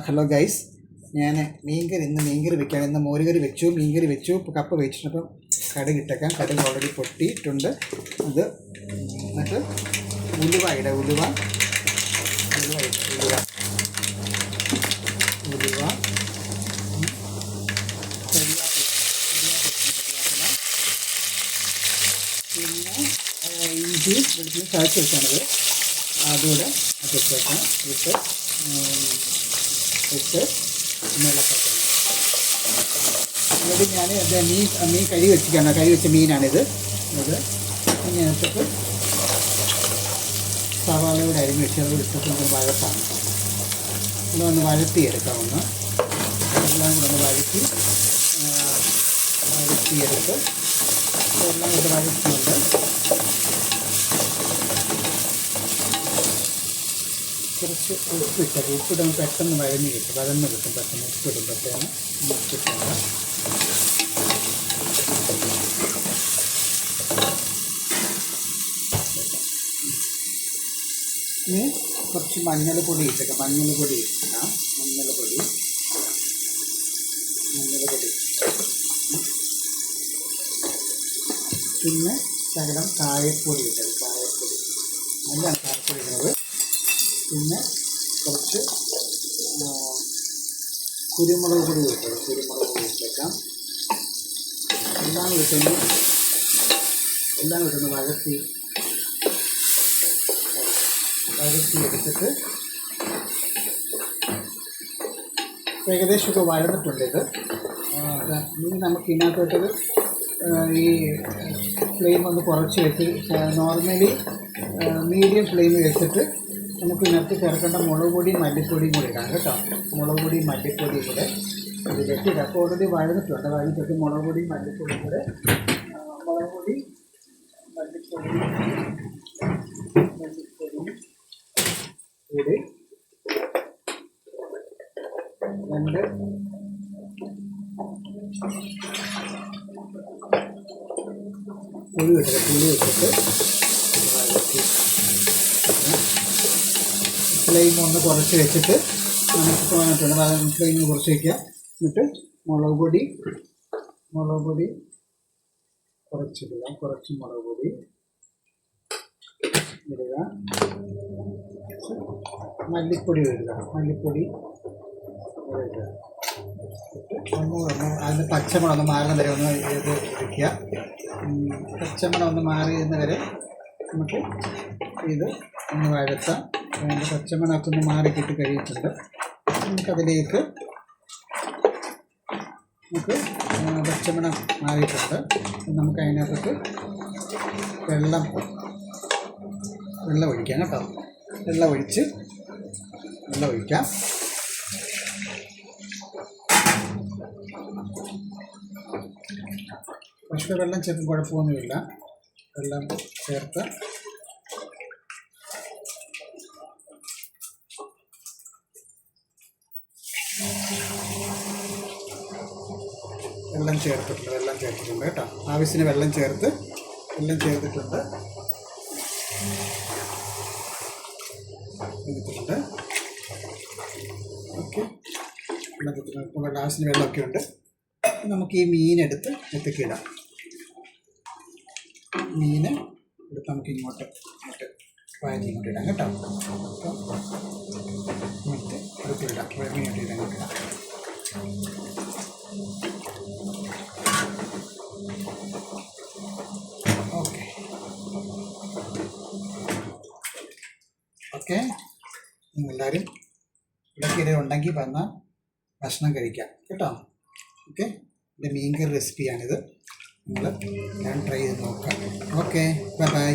Hello guys, ഞാൻ മീൻകറി വെക്കുകയാണ്. ഇന്ന് മോരുകറി വെച്ചു, മീൻകറി വെച്ചു, കപ്പ വെച്ചിട്ടപ്പം കടുക് ഇട്ടേക്കാം. കടുക് ഓൾറെഡി പൊട്ടിയിട്ടുണ്ട്. അത് എന്നിട്ട് ഉലുവ ഉലുവ പിന്നെ ഇഞ്ചി വെളുത്തുള്ളി ചതച്ച് വെച്ചാണത്, അതുകൂടെ വെച്ചേക്കാം. ഇട്ട് ഇളക്കാം. എന്നിട്ട് ഞാൻ മീൻ കരി വെച്ച മീനാണിത്. അത് ഇതിനകത്തിട്ട് സവാളയോടെ അരിഞ്ഞ് വെച്ച് അത് ഇട്ടിട്ട് വഴത്താണ്. ഇതൊന്ന് വഴത്തിയെടുക്കാവുന്ന എല്ലാം കൂടെ ഒന്ന് വഴത്തിയെടുത്ത് എല്ലാം കൂടെ വഴറ്റുന്നുണ്ട്. കുറച്ച് ഉപ്പിട്ടത്, ഉപ്പിടുമ്പോൾ പെട്ടെന്ന് വഴന്ന് കിട്ടും പെട്ടെന്ന് ഉപ്പിടുമ്പോഴത്തേന് ഉപ്പിട്ടുണ്ട്. ഇനി കുറച്ച് മഞ്ഞൾപ്പൊടി ഇട്ടേക്കാം. മഞ്ഞൾപ്പൊടി പിന്നെ ശകലം കായപ്പൊടി നല്ലതാണ് കായപ്പൊടി ഇടുന്നത്. പിന്നെ കുറച്ച് കുരുമുളക് പൊടി ഇട്ടേക്കാം. എല്ലാം ഇട്ടൊന്ന് വഴത്തിയെടുത്തിട്ട് ഏകദേശമൊക്കെ വഴന്നിട്ടുണ്ട്. ഇനി നമുക്ക് ഇതിനകത്തോട്ടത് ഈ ഫ്ലെയിം ഒന്ന് കുറച്ച് വെച്ച് നോർമലി മീഡിയം ഫ്ലെയിമിൽ വെച്ചിട്ട് നമുക്ക് ഇതിനകത്ത് ചേർക്കേണ്ട മുളക് പൊടിയും മല്ലിപ്പൊടിയും കൂടി ഇടാം കേട്ടോ. മുളക് പൊടിയും മല്ലിപ്പൊടിയും കൂടെ ഇതിലേക്ക് ഇടാം. അപ്പോൾ ഓൾറെഡി വഴന്നിട്ട് മുളക് പൊടിയും മല്ലിപ്പൊടിയും കൂടെ കൂടി രണ്ട് പുളി വെച്ചിട്ട് ഫ്ലെയിം ഒന്ന് കുറച്ച് വെച്ചിട്ട് നമുക്ക് തോന്നിട്ടുണ്ട്. ഫ്ലെയിം കുറച്ച് വയ്ക്കുക. എന്നിട്ട് മുളക് പൊടി കുറച്ചിടുക. കുറച്ച് മുളക് പൊടി ഇടുക. മല്ലിപ്പൊടി ഇടുക. അതിന് പച്ചമണം ഒന്ന് മാറുന്ന വരെ ഒന്ന് ഇരിക്കുക. പച്ചമണം ഒന്ന് മാറിയുന്ന വരെ നമുക്ക് ഇത് ഒന്ന് വഴത്താം. അതിൻ്റെ പച്ചമണമൊക്കെ ഒന്ന് മാറിക്കിട്ട് കഴിയിട്ടുണ്ട്. നമുക്കതിലേക്ക് പച്ചമണം മാറിയിട്ടുണ്ട്. നമുക്ക് അതിനകത്ത് വെള്ളം ഒഴിക്കാം കേട്ടോ. വെള്ളം ഒഴിക്കാം. പക്ഷേ വെള്ളം ചേർത്ത് കുഴപ്പമൊന്നുമില്ല. വെള്ളം ചേർത്ത് വെള്ളം ചേർത്തിട്ടുണ്ട് കേട്ടോ. ആവശ്യത്തിന് വെള്ളം ചേർത്തിട്ടുണ്ട്. ഓക്കെ, ഇപ്പോൾ ആവശ്യത്തിന് വെള്ളമൊക്കെ ഉണ്ട്. നമുക്ക് ഈ മീനെടുത്ത് എത്തിക്കിടാം. നമുക്ക് ഇങ്ങോട്ട് വാരി ഇങ്ങോട്ട് ഇടാം കേട്ടോ. എടുത്തിടാം. മീനോട്ട് ഇടാം. ഓക്കെ, നിങ്ങളെല്ലാവരും ഇടയ്ക്കിടെ ഉണ്ടെങ്കിൽ വന്നാൽ ഭക്ഷണം കഴിക്കാം കേട്ടോ. ഓക്കെ, എൻ്റെ മീൻകറി റെസിപ്പിയാണിത്. ഞാൻ ട്രൈ ചെയ്ത് നോക്കാം. Okay, by.